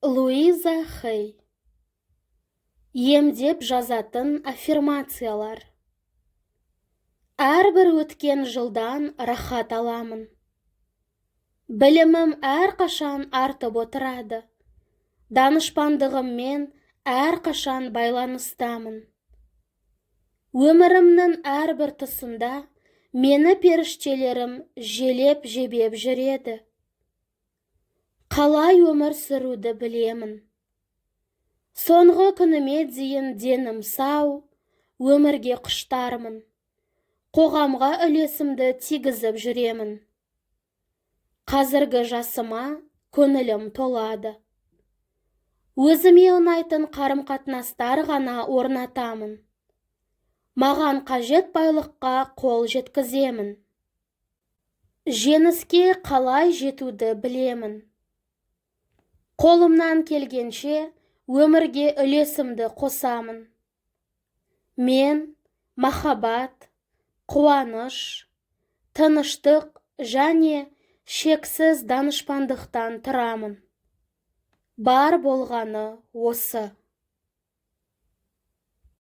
Луиза Хей. Емдеп жазатын аффирмациялар. Әрбір өткен жылдан рахат аламын. Білімім әрқашан артып отырады. Данышпандығыммен әрқашан байланыстамын. Өмірімнің әрбір тұсында мені періштелерім желеп жебеп жүреді. Қалай өмір сүруді білемін. Соңғы күніме дейін денім сау, өмірге құштармын. Қоғамға үлесімді тигізіп жүремін. Қазіргі жасыма көңілім толады. Өзіме ұнайтын қарым-қатынастар ғана орнатамын. Маған қажет байлыққа қол жеткіземін. Жеңіске қалай жетуді білемін. Қолымнан келгенше өмірге үлесімді қосамын. Мен махаббат, қуаныш, тыныштық және шексіз данышпандықтан тұрамын. Бар болғаны осы.